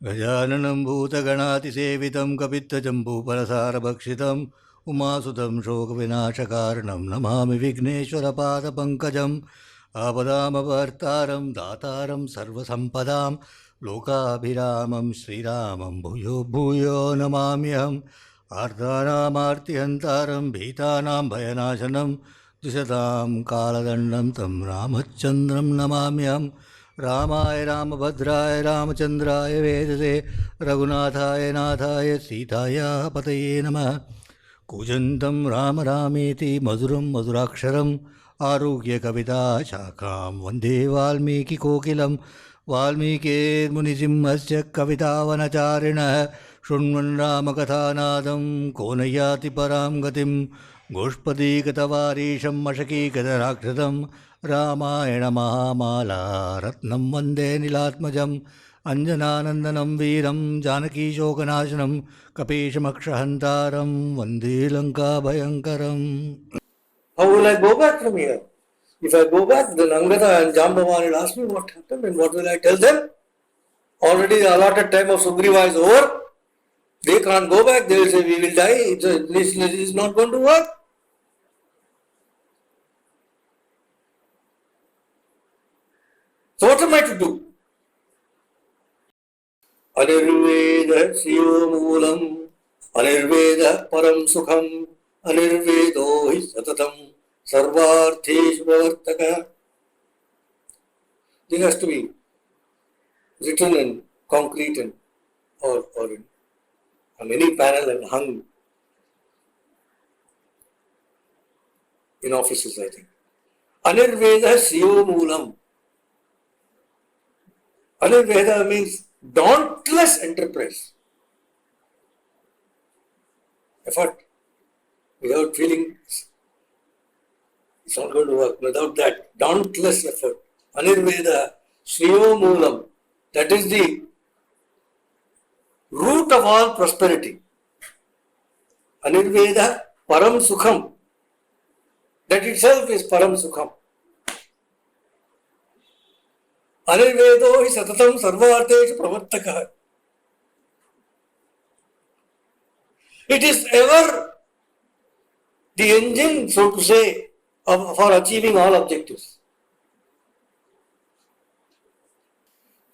गजाननं भूतगणातिसेवितं कपित्थजम्बूफलसारभक्षितम् उमासुतं शोकविनाशकारणं नमामि विघ्नेश्वरपादपङ्कजम् आपदामपर्तारं दातारं सर्वसम्पदां लोकाभिरामं श्रीरामं भूयो भूयो नमाम्यहम् आर्तानामार्तिहन्तारं भीतानां भयनाशनं द्विषतां कालदण्डं तं रामचन्द्रं नमाम्यहम् रामाय रामभद्राय रामचन्द्राय वेदसे रघुनाथाय नाथाय सीताय पतये नमः। कूजन्तं राम रामेति मधुरं मधुराक्षरम् आरुह्य कविताशाखां वन्दे वाल्मीकिकोकिलं वाल्मीकिमुनिसिंहस्य कवितावनचारिणः शृण्वन् रामकथानादं को न याति परां गतिं गोष्पदीगतवारीशं मशकीगतराक्षसं रामायणमहामाला रत्नं वन्दे नीलात्मजम् अञ्जनानन्दनं वीरं जानकीशोकनाशनं कपीशमक्षहन्तारं वन्दे लङ्काभयङ्करम्. How will I go back from here? If I go back, then Angada and Jambhavan will ask me what happened, and what will I tell them? Already the allotted time of Sugriva is over. They can't go back. They will say, we will die. This is not going to work. So what am I to do? Anirveda Siyo Moolam, Anirveda Param Sukham, Anirvedo hi Satatam, Sarvartheshu Pravartaka. This has to be written in concrete and or on any panel and hung in offices, I think. Anirveda Siyo Moolam. Anirveda means dauntless enterprise. Effort. Without feeling, it's not going to work. Without that dauntless effort. Anirveda Shriyo Moolam. That is the root of all prosperity. Anirveda Param Sukham. That itself is Param Sukham. Anirvedo hi satatam sarvarteshu pravartaka. It is ever the engine, so to say, for achieving all objectives.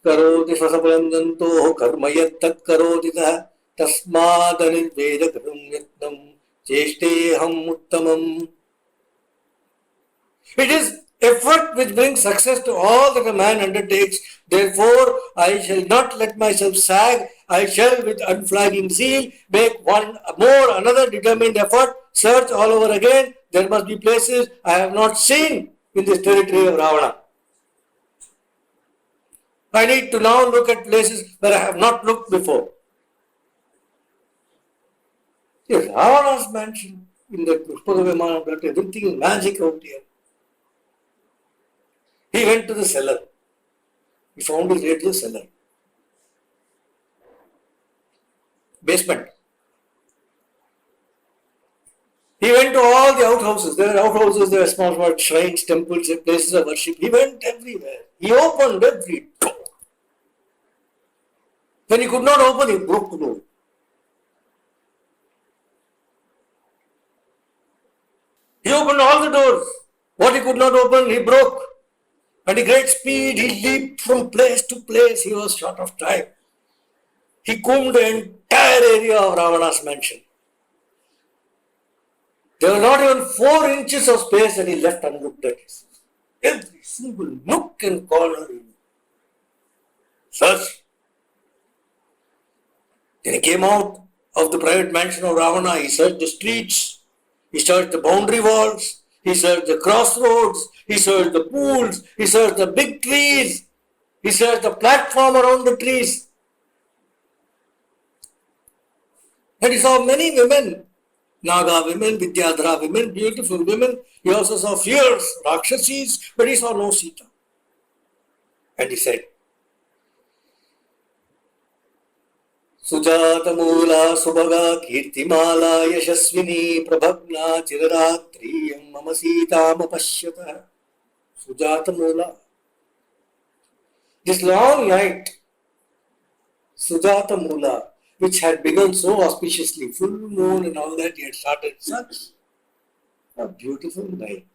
Karoti sasapalanjanto karma yattat karoti tah tasmad anirveda karam yatnam cheshteham uttamam. It is effort which brings success to all that a man undertakes. Therefore, I shall not let myself sag. I shall, with unflagging zeal, make another determined effort, search all over again. There must be places I have not seen in this territory of Ravana. I need to now look at places where I have not looked before. Yes, Ravana's mansion in the Pushpaka Vimana, everything is magic out here. He went to the cellar. He found his way to the cellar. Basement. He went to all the outhouses. There were outhouses, there were small shrines, temples, places of worship. He went everywhere. He opened every door. When he could not open, he broke the door. He opened all the doors. What he could not open, he broke. At a great speed, he leaped from place to place. He was short of time. He combed the entire area of Ravana's mansion. There was not even 4 inches of space that he left unlooked at. Every single nook and corner he searched. Then he came out of the private mansion of Ravana. He searched the streets. He searched the boundary walls. He searched the crossroads. He searched the pools. He searched the big trees. He searched the platform around the trees. And he saw many women, Naga women, Vidyadhara women, beautiful women. He also saw fierce Rakshasis, but he saw no Sita. And he said, Sujata Moola Subhaga Kirtimala Yashasvini Prabhagna Chiraratriyam Mama Sita Mapashyata. Sujata Moola. This long night, Sujata Mula, which had begun so auspiciously, full moon and all that, he had started such a beautiful night.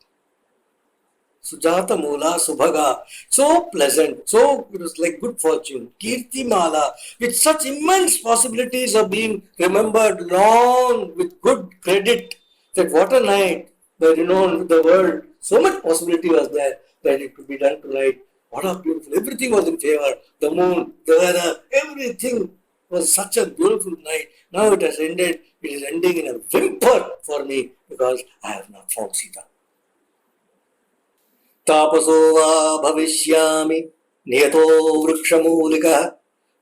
Sujata Mula Subhaga, so pleasant, so it was like good fortune. Kirti Mala, with such immense possibilities of being remembered long with good credit, that what a night, the renowned the world, so much possibility was there that it could be done tonight. What a beautiful, everything was in favor. The moon, the weather, everything was such a beautiful night. Now it has ended, it is ending in a whimper for me because I have not found Sita. तापसो वा भविष्यामि नियतो वृक्षमूलिकः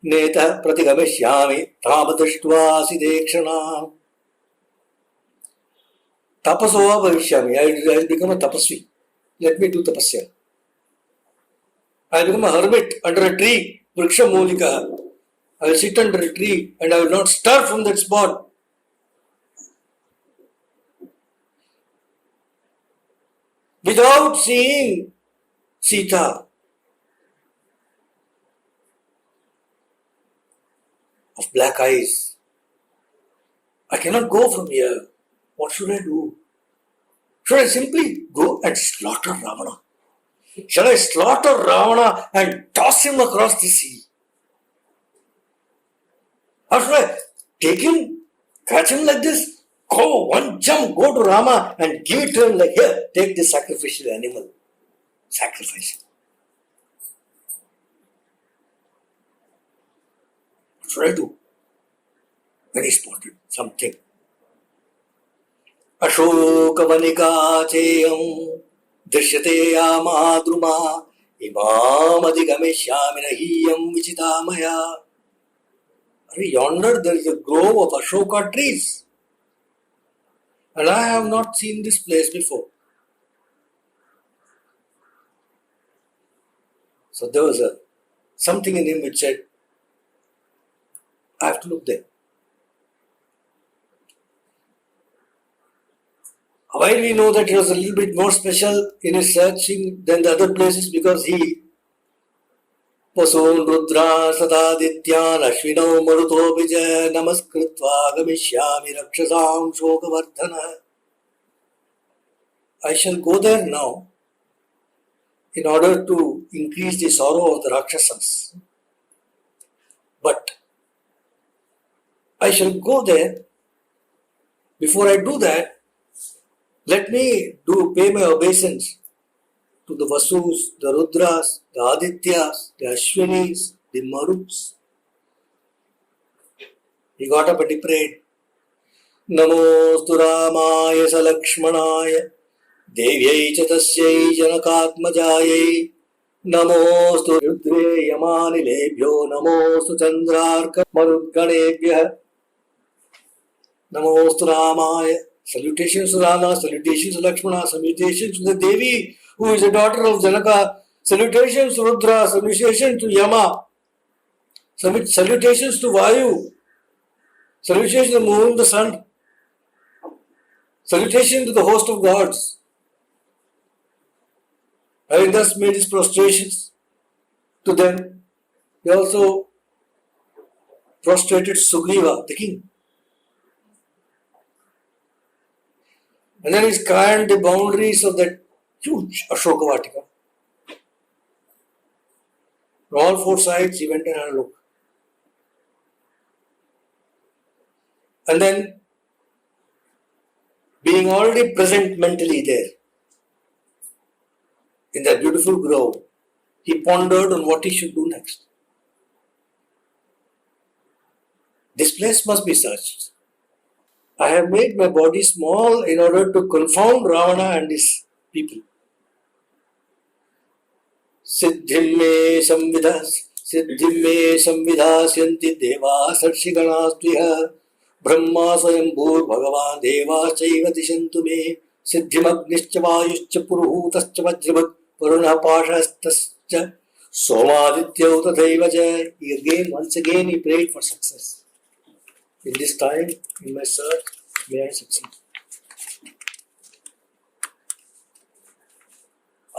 नेतः प्रतिगमिष्यामि ताम दृष्ट्वा सिदेक्षणाम्. तापसो वा भविष्यामि, I will become a tapasvi. Let me do tapasya. I will become a hermit under a tree, vrikshamulika. I will sit under a tree and I will not stir from that spot. Without seeing Sita of black eyes. I cannot go from here. What should I do? Should I simply go and slaughter Ravana? Shall I slaughter Ravana and toss him across the sea? Or should I take him, catch him like this? Go, one jump, go to Rama and give it to him like, here, take this sacrificial animal. Sacrifice it. What should I do? Very spotted, something. Ashokavanika cheyam drishyate yamadruma imam adhigameshyami nahiyam vichitamaya. Yonder there is a grove of Ashoka trees. And I have not seen this place before. So there was something in him which said, I have to look there. Why we know that he was a little bit more special in his searching than the other places? Because he Pasun Rudra Sadadityan Ashvino Maruto Vijay Namaskritva Gamishyami Rakshasam Shokavardhana. I shall go there now in order to increase the sorrow of the Rakshasas. But I shall go there. Before I do that, let me pay my obeisance to the Vasus, the Rudras, the Adityas, the Ashwinis, the Maruts. He got up and he prayed. Namostu Ramaya Salakshmanaya Devyai Chatasyai Janakatmajayai Namostu Rudre Yamanilebhyo Namostu Chandrarka Marudganebhyah Namostu Ramaya. Salutations to Rama, salutations to Lakshmana, salutations to the Devi, who is a daughter of Janaka, salutations to Rudra, salutations to Yama, salutations to Vayu, salutations to the moon, the sun, salutations to the host of gods. Having thus made his prostrations to them, he also prostrated Sugriva, the king. And then he scanned the boundaries of that huge Ashoka Vatika. On all four sides, he went and had a look. And then, being already present mentally there, in that beautiful grove, he pondered on what he should do next. This place must be searched. I have made my body small in order to confound Ravana and his people. Siddhim me samvidhasyanti deva sarshiganastriha brahma swayambhur bhagavan deva chaiva dishantu me siddhim agnischa vayuscha puruhutascha vajrabhat varuna pashastascha somaditya tathaiva ja. Once again he prayed for success. In this time, in my search, may I succeed.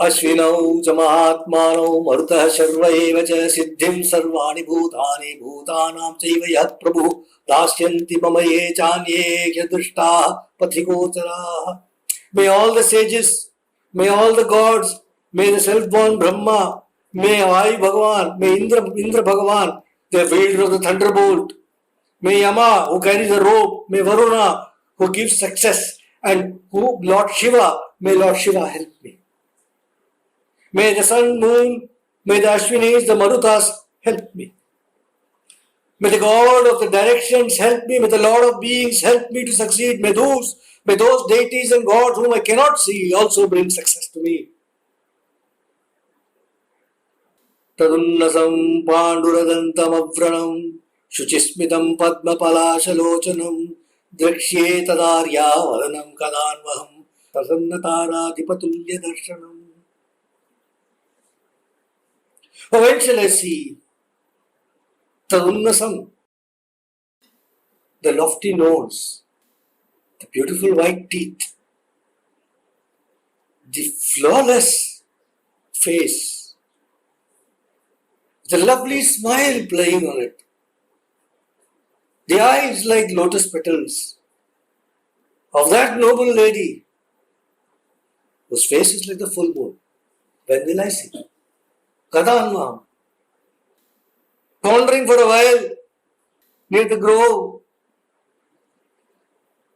अश्विनौ च महात्मानौ मरुतः शर्व एव च सिद्धिं सर्वाणि भूतानि भूतानां चैव यः प्रभुः दास्यन्ति मम ये चान्ये ह्यदृष्टाः पथिगोचराः. May all the sages, may all the gods, may the self-born Brahma, may Vayu Bhagavan, may Indra Bhagavan, the wielder of the thunderbolt, may Yama, who carries the rope, may Varuna, who gives success, and who Lord Shiva, may Lord Shiva help me. May the sun, moon, may the Ashwinis, the Marutas help me. May the God of the directions help me. May the Lord of beings help me to succeed. May those deities and gods whom I cannot see also bring success to me. Tadunnasam Panduradantam Avranam Shuchismitam Padmapalashalochanam Drakshye Tadarya Vadanam Kadanvaham Tasannataradipatulya Darshanam. When shall I see Tadunnasam, the lofty nose, the beautiful white teeth, the flawless face, the lovely smile playing on it, the eyes like lotus petals of that noble lady whose face is like the full moon. When will I see? Kadanvaham. Pondering for a while near the grove,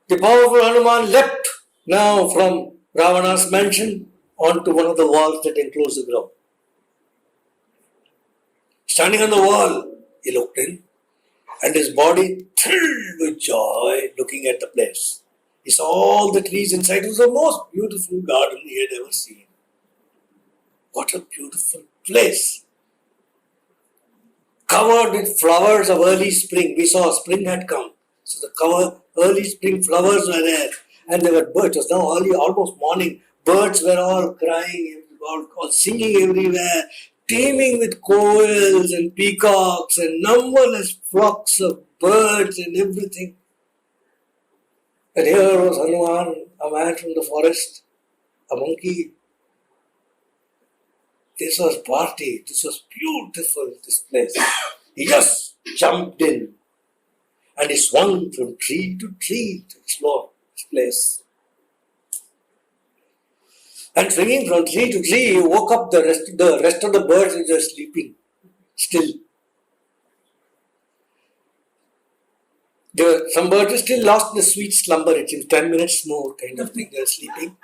the powerful Hanuman leapt now from Ravana's mansion onto one of the walls that enclose the grove. Standing on the wall, he looked in, and his body thrilled with joy looking at the place. He saw all the trees inside. It was the most beautiful garden he had ever seen. What a beautiful place! Covered with flowers of early spring. We saw spring had come. So the early spring flowers were there. And there were birds. It was now early, almost morning. Birds were all crying, all singing everywhere, teeming with quails and peacocks and numberless flocks of birds and everything. And here was Hanuman, a man from the forest, a monkey. This was party. This was beautiful, this place. He just jumped in and he swung from tree to tree to explore this place. And swinging from tree to tree, he woke up the rest of the birds which were sleeping still. Some birds were still lost in a sweet slumber. It seems 10 minutes more kind of thing. They were sleeping.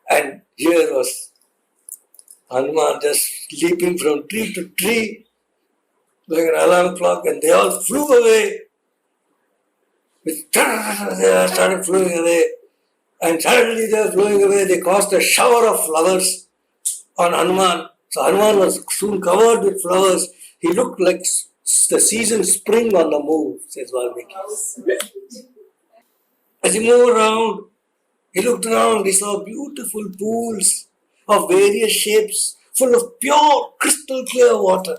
And here was Hanuman just leaping from tree to tree like an alarm clock, and they all flew away. They started flying away, and suddenly they were flying away. They caused a shower of flowers on Hanuman. So Hanuman was soon covered with flowers. He looked like the season spring on the move, says Valmiki. As he moved around, he looked around, he saw beautiful pools of various shapes, full of pure, crystal clear water.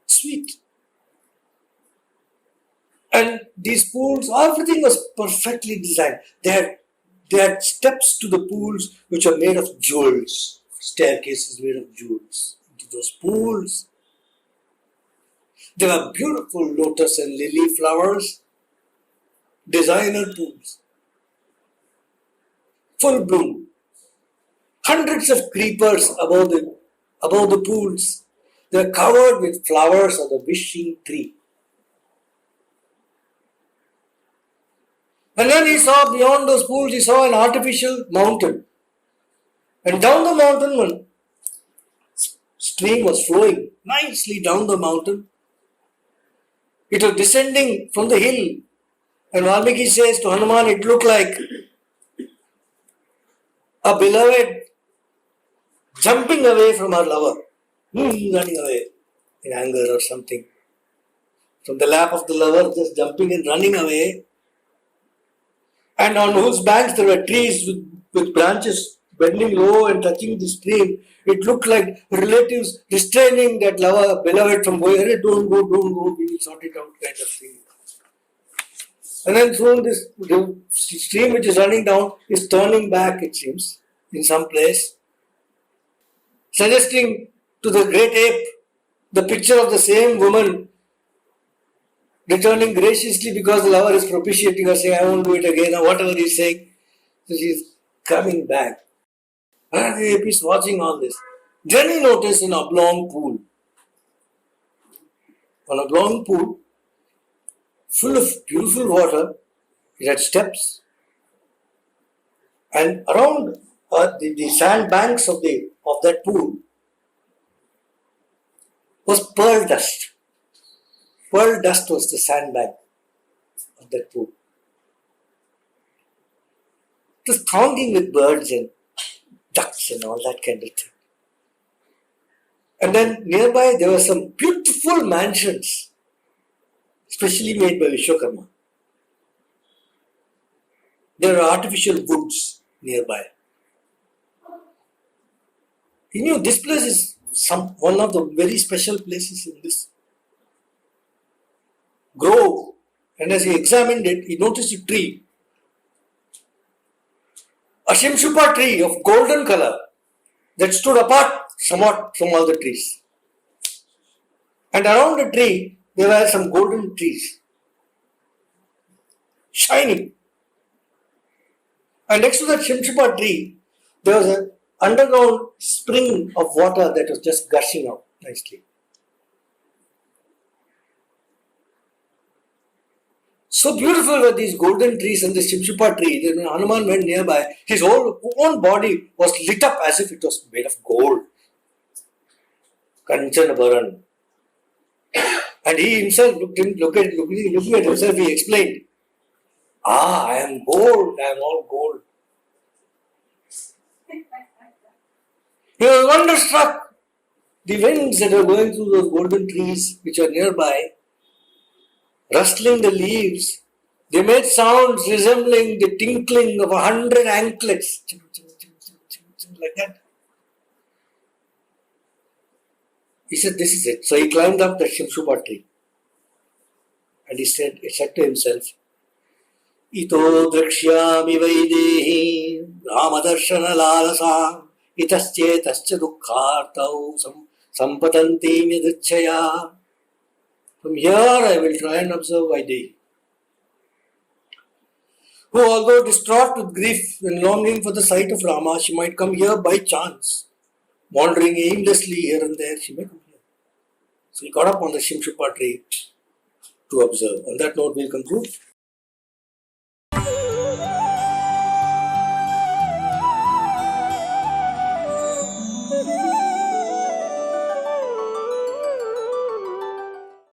Sweet. And these pools, everything was perfectly designed. They had steps to the pools which are made of jewels, staircases made of jewels. Into those pools, there were beautiful lotus and lily flowers, designer pools, full bloom. Hundreds of creepers above the pools. They are covered with flowers of the wishing tree. And then he saw beyond those pools, he saw an artificial mountain. And down the mountain, one stream was flowing nicely down the mountain. It was descending from the hill. And Valmiki says to Hanuman, it looked like a beloved jumping away from her lover, running away in anger or something. From the lap of the lover, just jumping and running away. And on whose banks there were trees with branches bending low and touching the stream. It looked like relatives restraining that lover, beloved from going, hey, don't go, we will sort it out, kind of thing. And then soon the stream which is running down is turning back, it seems, in some place. suggesting to the great ape the picture of the same woman returning graciously because the lover is propitiating her, saying, I won't do it again, or whatever he's saying. So she's coming back. And the ape is watching all this. Then he noticed an oblong pool. An oblong pool full of beautiful water. It had steps. And around the sand banks of that pool was pearl dust. Pearl dust was the sandbank of that pool. It was thronging with birds and ducks and all that kind of thing. And then nearby there were some beautiful mansions, specially made by Vishwakarma. There are artificial woods nearby. He knew this place is one of the very special places in this grove. And as he examined it, he noticed a tree. A Shimshupa tree of golden color that stood apart somewhat from all the trees. And around the tree, there were some golden trees, shining. And next to that Shimshupa tree, there was an underground spring of water that was just gushing out nicely. So beautiful were these golden trees and the Shimshupa tree that when Hanuman went nearby, his whole own body was lit up as if it was made of gold. Kanchana Bharan. And he himself looking at himself, he explained, I am gold, I am all gold. He was wonderstruck. The winds that were going through those golden trees which are nearby, rustling the leaves, they made sounds resembling the tinkling of 100 anklets. Like that. He said, this is it. So he climbed up the Shimshupa tree. And he said to himself, Ito drakshyami vaidehi ramadarshana lalasa itaschetascha dukkhartau sampatanti yadachaya. From here I will try and observe Vaidehi, who although distraught with grief and longing for the sight of Rama, she might come here by chance. Wandering aimlessly here and there, she may come here. So he got up on the Shimshupa tree to observe. On that note, we'll conclude.